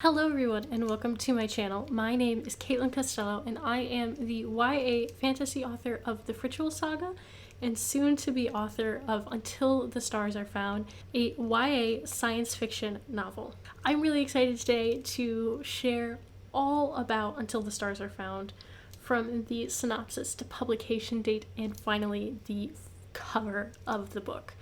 Hello everyone and welcome to my channel. My name is Katelyn Costello and I am the YA fantasy author of the Ritual Saga and soon to be author of Until the Stars Are Found, a YA science fiction novel. I'm really excited today to share all about Until the Stars Are Found, from the synopsis to publication date and finally the cover of the book.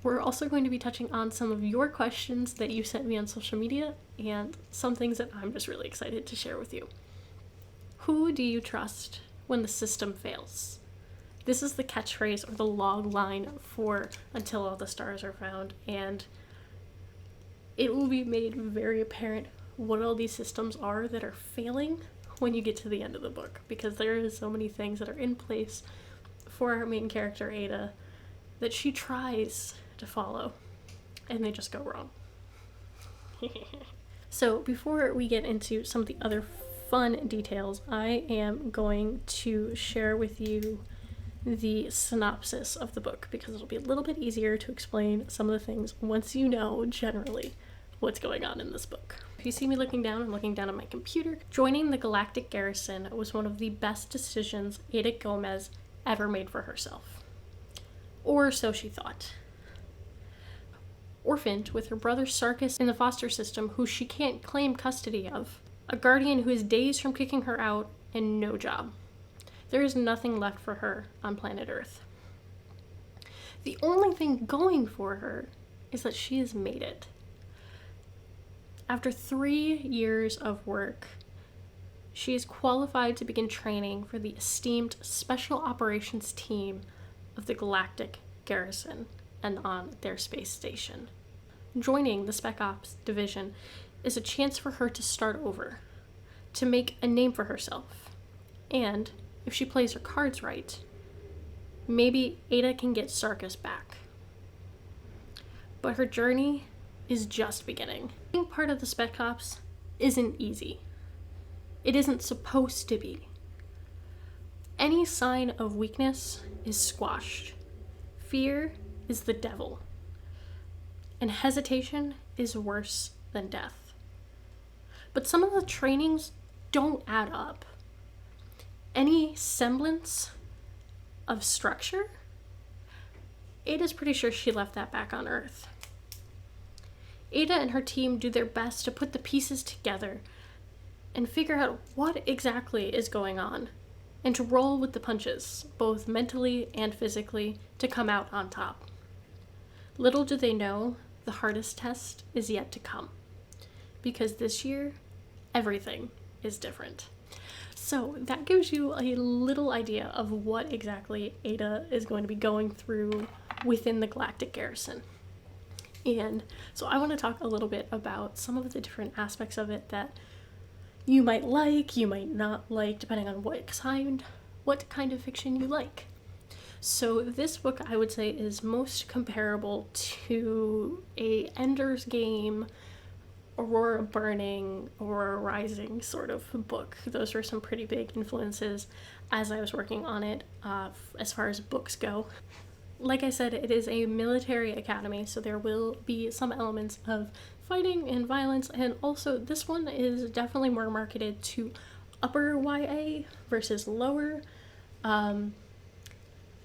We're also going to be touching on some of your questions that you sent me on social media and some things that I'm just really excited to share with you. Who do you trust when the system fails? This is the catchphrase or the log line for Until All the Stars Are Found, and it will be made very apparent what all these systems are that are failing when you get to the end of the book, because there is so many things that are in place for our main character Ada that she tries to follow and they just go wrong. So before we get into some of the other fun details, I am going to share with you the synopsis of the book because it'll be a little bit easier to explain some of the things once you know generally what's going on in this book. If you see me looking down, I'm looking down at my computer. Joining the Galactic Garrison was one of the best decisions Ada Gomez ever made for herself. Or so she thought. Orphaned with her brother Sarkis in the foster system who she can't claim custody of, a guardian who is days from kicking her out, and no job. There is nothing left for her on planet Earth. The only thing going for her is that she has made it. After 3 years of work, she is qualified to begin training for the esteemed Special Operations Team of the Galactic Garrison and on their space station. Joining the Spec Ops division is a chance for her to start over, to make a name for herself, and if she plays her cards right, maybe Ada can get Sarkis back. But her journey is just beginning. Being part of the Spec Ops isn't easy. It isn't supposed to be. Any sign of weakness is squashed. Fear is the devil. And hesitation is worse than death. But some of the trainings don't add up. Any semblance of structure? Ada's pretty sure she left that back on Earth. Ada and her team do their best to put the pieces together and figure out what exactly is going on, and to roll with the punches, both mentally and physically, to come out on top. Little do they know, the hardest test is yet to come, because this year, everything is different. So that gives you a little idea of what exactly Ada is going to be going through within the Galactic Garrison. And so I want to talk a little bit about some of the different aspects of it that you might like, you might not like, depending on what kind of fiction you like. So this book, I would say, is most comparable to a Ender's Game, Aurora Burning, Aurora Rising sort of book. Those were some pretty big influences as I was working on it, as far as books go. Like I said, it is a military academy, so there will be some elements of fighting and violence, and also this one is definitely more marketed to upper YA versus lower.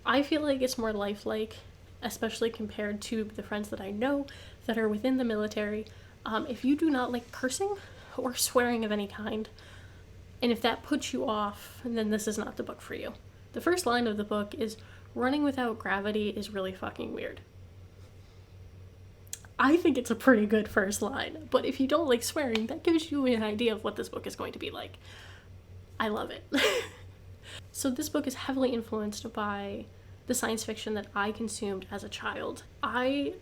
I feel like it's more lifelike, especially compared to the friends that I know that are within the military. If you do not like cursing or swearing of any kind, and if that puts you off, then this is not the book for you. The first line of the book is, "Running without gravity is really fucking weird." I think it's a pretty good first line, but if you don't like swearing, that gives you an idea of what this book is going to be like. I love it. So this book is heavily influenced by the science fiction that I consumed as a child. I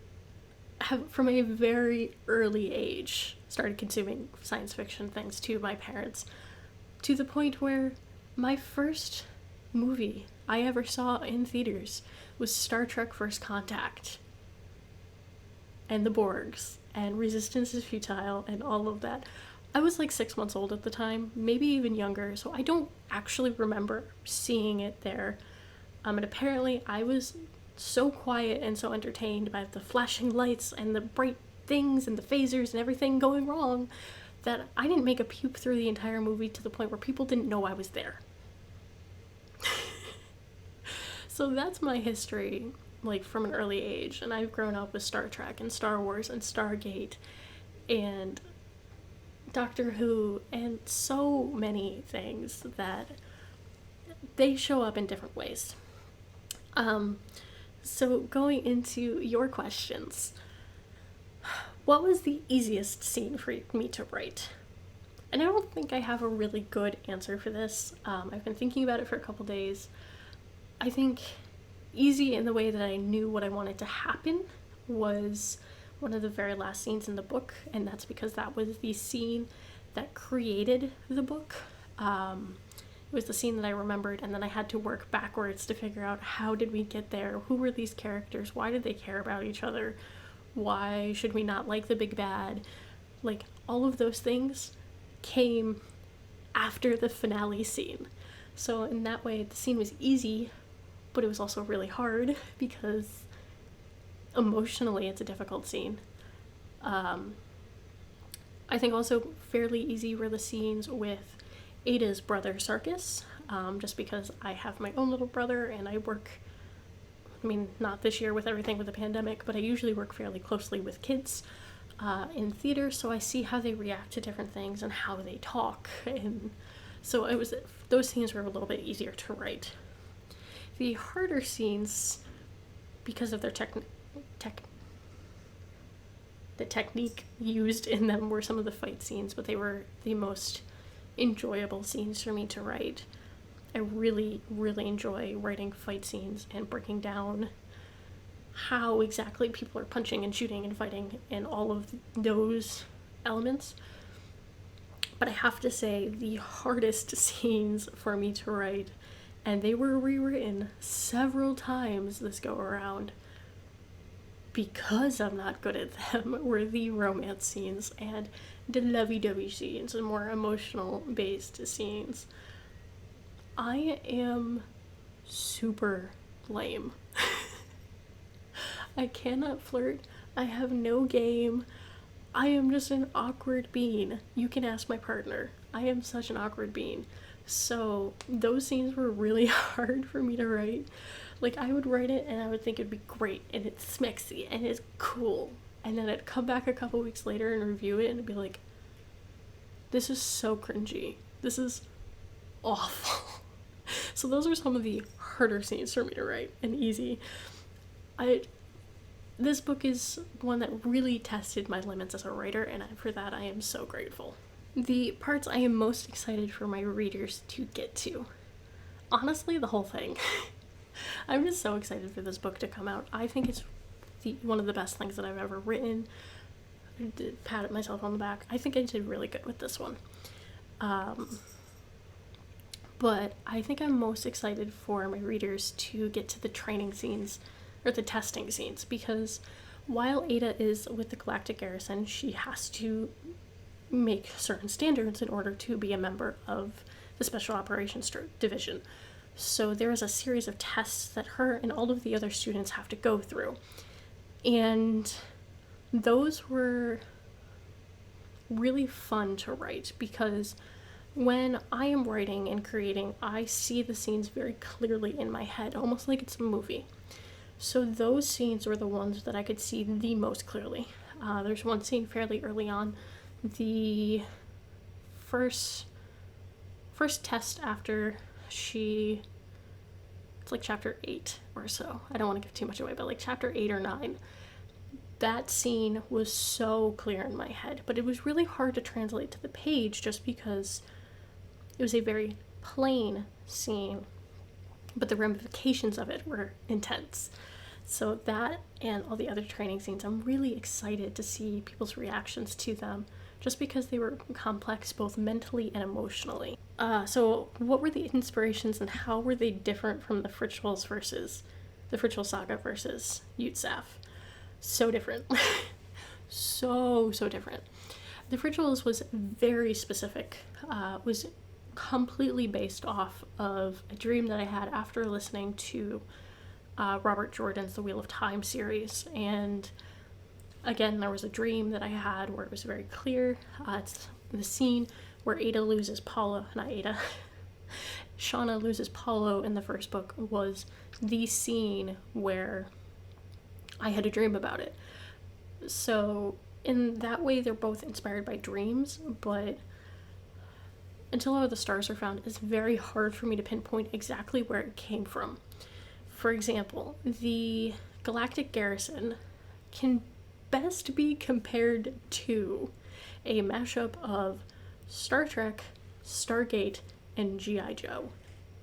have, from a very early age, started consuming science fiction thanks to my parents, to the point where my first movie I ever saw in theaters was Star Trek First Contact, and the Borgs, and Resistance is Futile, and all of that. I was like 6 months old at the time, maybe even younger, so I don't actually remember seeing it there. And apparently I was so quiet and so entertained by the flashing lights and the bright things and the phasers and everything going wrong that I didn't make a puke through the entire movie to the point where people didn't know I was there. So that's my history, like, from an early age, and I've grown up with Star Trek and Star Wars and Stargate and Doctor Who and so many things that they show up in different ways. So going into your questions, what was the easiest scene for me to write? And I don't think I have a really good answer for this. I've been thinking about it for a couple days. I think easy in the way that I knew what I wanted to happen was one of the very last scenes in the book, and that's because that was the scene that created the book. It was the scene that I remembered, and then I had to work backwards to figure out how did we get there, who were these characters, why did they care about each other, why should we not like the big bad, like, all of those things came after the finale scene. So in that way, the scene was easy, but it was also really hard because emotionally it's a difficult scene. I think also fairly easy were the scenes with Ada's brother Sarkis, just because I have my own little brother and I work, I mean, not this year with everything with the pandemic, but I usually work fairly closely with kids in theater, so I see how they react to different things and how they talk, and so those scenes were a little bit easier to write. The harder scenes, because of their the technique used in them, were some of the fight scenes, but they were the most enjoyable scenes for me to write. I really, really enjoy writing fight scenes and breaking down how exactly people are punching and shooting and fighting and all of those elements. But I have to say, the hardest scenes for me to write, and they were rewritten several times this go around because I'm not good at them, were the romance scenes and the lovey-dovey scenes and more emotional based scenes. I am super lame. I cannot flirt. I have no game. I am just an awkward bean. You can ask my partner. I am such an awkward bean. So those scenes were really hard for me to write. Like, I would write it and I would think it'd be great and it's smexy and it's cool. And then I'd come back a couple weeks later and review it and I'd be like, this is so cringy. This is awful. So those are some of the harder scenes for me to write and easy. This book is one that really tested my limits as a writer, and for that I am so grateful. The parts I am most excited for my readers to get to. Honestly, the whole thing. I'm just so excited for this book to come out. I think it's one of the best things that I've ever written. I did pat myself on the back. I think I did really good with this one. But I think I'm most excited for my readers to get to the training scenes, or the testing scenes, because while Ada is with the Galactic Garrison, she has to make certain standards in order to be a member of the Special Operations Division. So there is a series of tests that her and all of the other students have to go through. And those were really fun to write because when I am writing and creating, I see the scenes very clearly in my head, almost like it's a movie. So those scenes were the ones that I could see the most clearly. There's one scene fairly early on, the first test after it's like chapter 8 or so. I don't want to give too much away, but like chapter 8 or 9. That scene was so clear in my head, but it was really hard to translate to the page just because it was a very plain scene, but the ramifications of it were intense. So that and all the other training scenes, I'm really excited to see people's reactions to them, just because they were complex both mentally and emotionally. So what were the inspirations and how were they different from the Fritchwell Saga versus Utsaf? So different. so different. The Fritchwells was very specific, was completely based off of a dream that I had after listening to Robert Jordan's The Wheel of Time series. And again, there was a dream that I had where it was very clear. It's the scene where Ada loses Paulo, not Ada, Shauna loses Paulo in the first book was the scene where I had a dream about it. So in that way, they're both inspired by dreams, but Until All the Stars Are Found is very hard for me to pinpoint exactly where it came from. For example, the Galactic Garrison can best be compared to a mashup of Star Trek, Stargate, and G.I. Joe,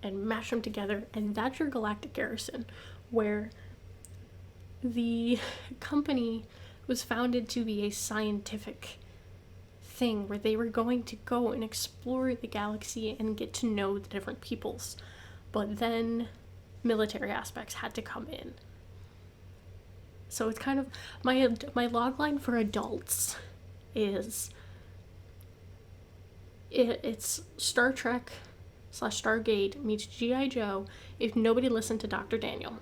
and mash them together, and that's your Galactic Garrison, where the company was founded to be a scientific thing where they were going to go and explore the galaxy and get to know the different peoples. But then military aspects had to come in. So it's kind of my logline for adults is it's Star Trek / Stargate meets G.I. Joe if nobody listened to Dr. Daniel.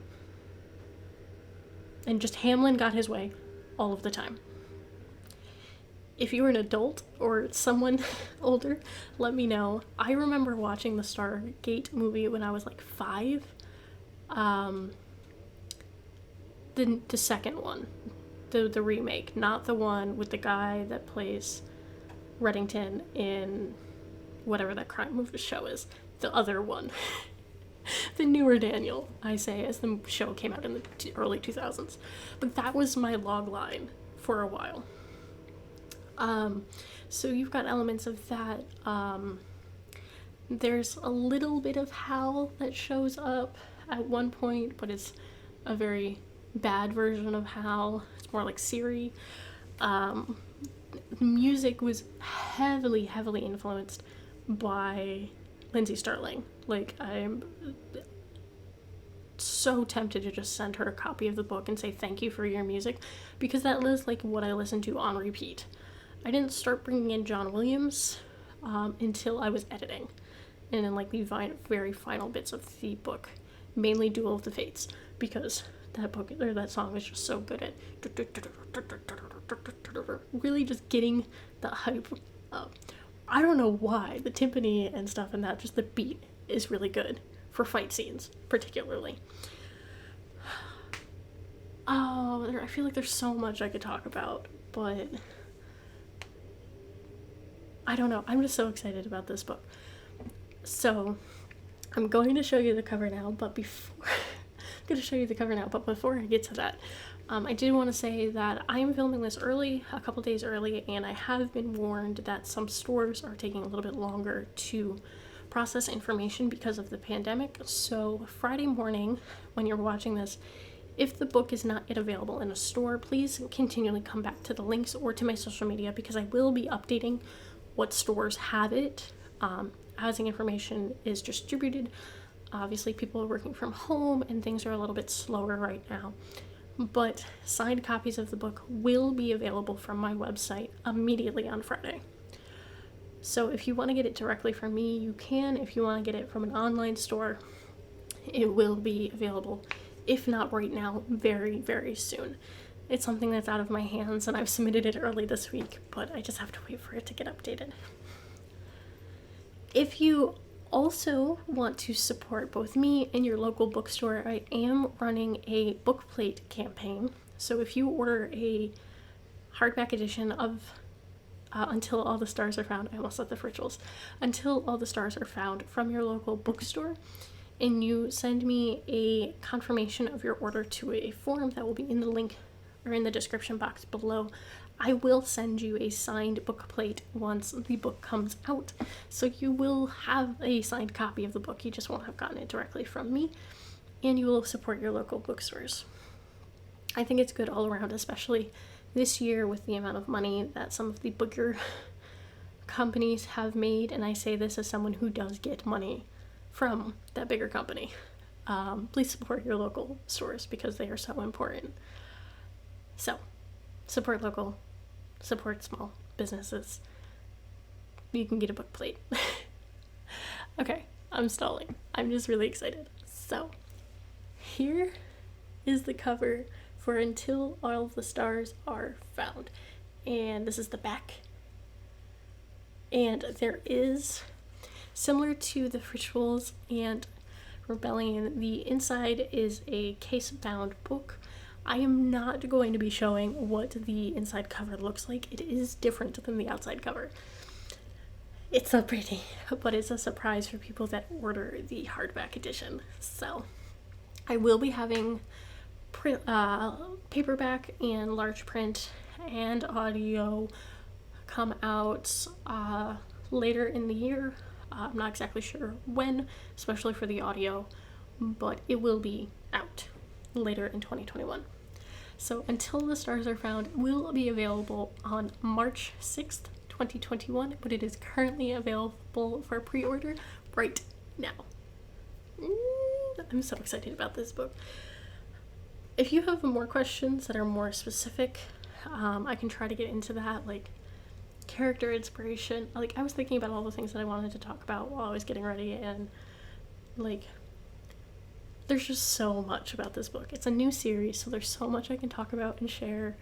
And just Hamlin got his way all of the time. If you're an adult or someone older, let me know. I remember watching the Stargate movie when I was like 5. The second one, the remake, not the one with the guy that plays Reddington in whatever that crime movie show is. The other one. The newer Daniel, I say, as the show came out in the early 2000s. But that was my log line for a while. So you've got elements of that. There's a little bit of Hal that shows up at one point, but it's a very bad version of Hal. It's more like Siri. The music was heavily influenced by Lindsay Sterling. Like, I'm so tempted to just send her a copy of the book and say thank you for your music, because that is like what I listen to on repeat. I didn't start bringing in John Williams until I was editing, and in like the very final bits of the book, mainly Duel of the Fates, because that book or that song is just so good at really just getting the hype up. I don't know why the timpani and stuff and that, just the beat is really good for fight scenes, particularly. Oh, I feel like there's so much I could talk about, but I don't know. I'm just so excited about this book. So I'm going to show you the cover now, but before I get to that, I did want to say that I am filming this early, a couple days early, and I have been warned that some stores are taking a little bit longer to process information because of the pandemic. So Friday morning, when you're watching this, if the book is not yet available in a store, please continually come back to the links or to my social media, because I will be updating what stores have it as the information is distributed. Obviously, people are working from home and things are a little bit slower right now. But signed copies of the book will be available from my website immediately on Friday. So if you want to get it directly from me, you can. If you want to get it from an online store, it will be available. If not right now, very, very soon. It's something that's out of my hands, and I've submitted it early this week, but I just have to wait for it to get updated. If you also want to support both me and your local bookstore, I am running a book plate campaign. So if you order a hardback edition of Until All the Stars Are Found, I almost said the rituals, Until All the Stars Are Found from your local bookstore, and you send me a confirmation of your order to a form that will be in the link or in the description box below, I will send you a signed book plate once the book comes out. So you will have a signed copy of the book, you just won't have gotten it directly from me, and you will support your local bookstores. I think it's good all around, especially this year with the amount of money that some of the bigger companies have made, and I say this as someone who does get money from that bigger company. Please support your local stores because they are so important. So, support local, support small businesses. You can get a book plate. Okay, I'm stalling. I'm just really excited. So, here is the cover for Until All the Stars Are Found. And this is the back. And there is, similar to the Rituals and Rebellion, the inside is a case-bound book. I am not going to be showing what the inside cover looks like. It is different than the outside cover. It's so pretty, but it's a surprise for people that order the hardback edition. So I will be having paperback and large print and audio come out later in the year. I'm not exactly sure when, especially for the audio, but it will be out later in 2021. So Until the Stars Are Found will be available on March 6th, 2021, but it is currently available for pre-order right now. I'm so excited about this book. If you have more questions that are more specific, I can try to get into that, like character inspiration. Like, I was thinking about all the things that I wanted to talk about while I was getting ready, and like, there's just so much about this book. It's a new series, so there's so much I can talk about and share.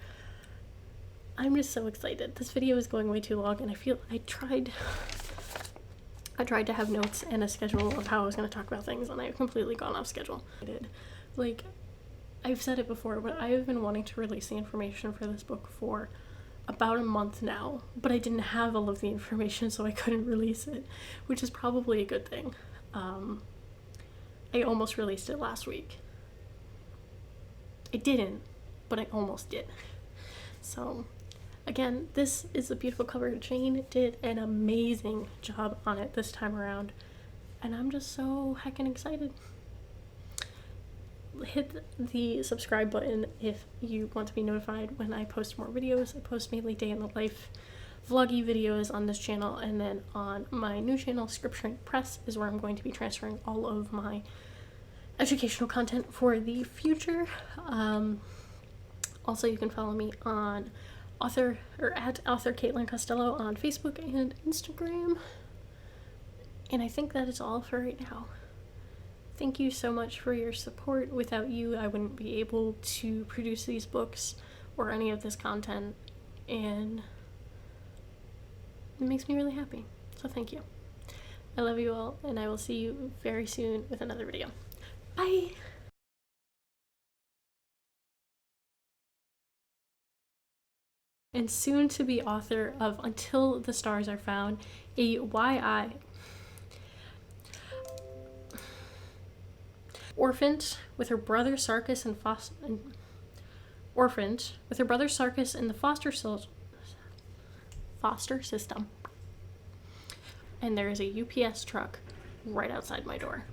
I'm just so excited. This video is going way too long, and I feel I tried to have notes and a schedule of how I was going to talk about things, and I've completely gone off schedule. Like, I've said it before, but I have been wanting to release the information for this book for about a month now, but I didn't have all of the information, so I couldn't release it, which is probably a good thing. I almost released it last week. I didn't, but I almost did. So again, this is a beautiful cover. Jane did an amazing job on it this time around, and I'm just so heckin' excited. Hit the subscribe button if you want to be notified when I post more videos. I post mainly day in the life vloggy videos on this channel, and then on my new channel, Scripturient Press, is where I'm going to be transferring all of my educational content for the future. Also, you can follow me on at author Katelyn Costello on Facebook and Instagram. And I think that is all for right now. Thank you so much for your support. Without you, I wouldn't be able to produce these books or any of this content, and it makes me really happy. So thank you. I love you all, and I will see you very soon with another video. Bye! And soon to be author of Until the Stars Are Found, a YI. Orphaned with her brother Sarkis in the foster system. And there is a UPS truck right outside my door.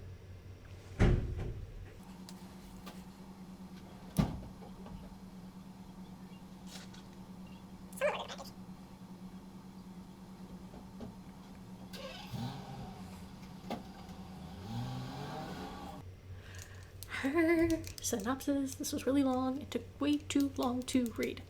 Her synopsis. This was really long. It took way too long to read.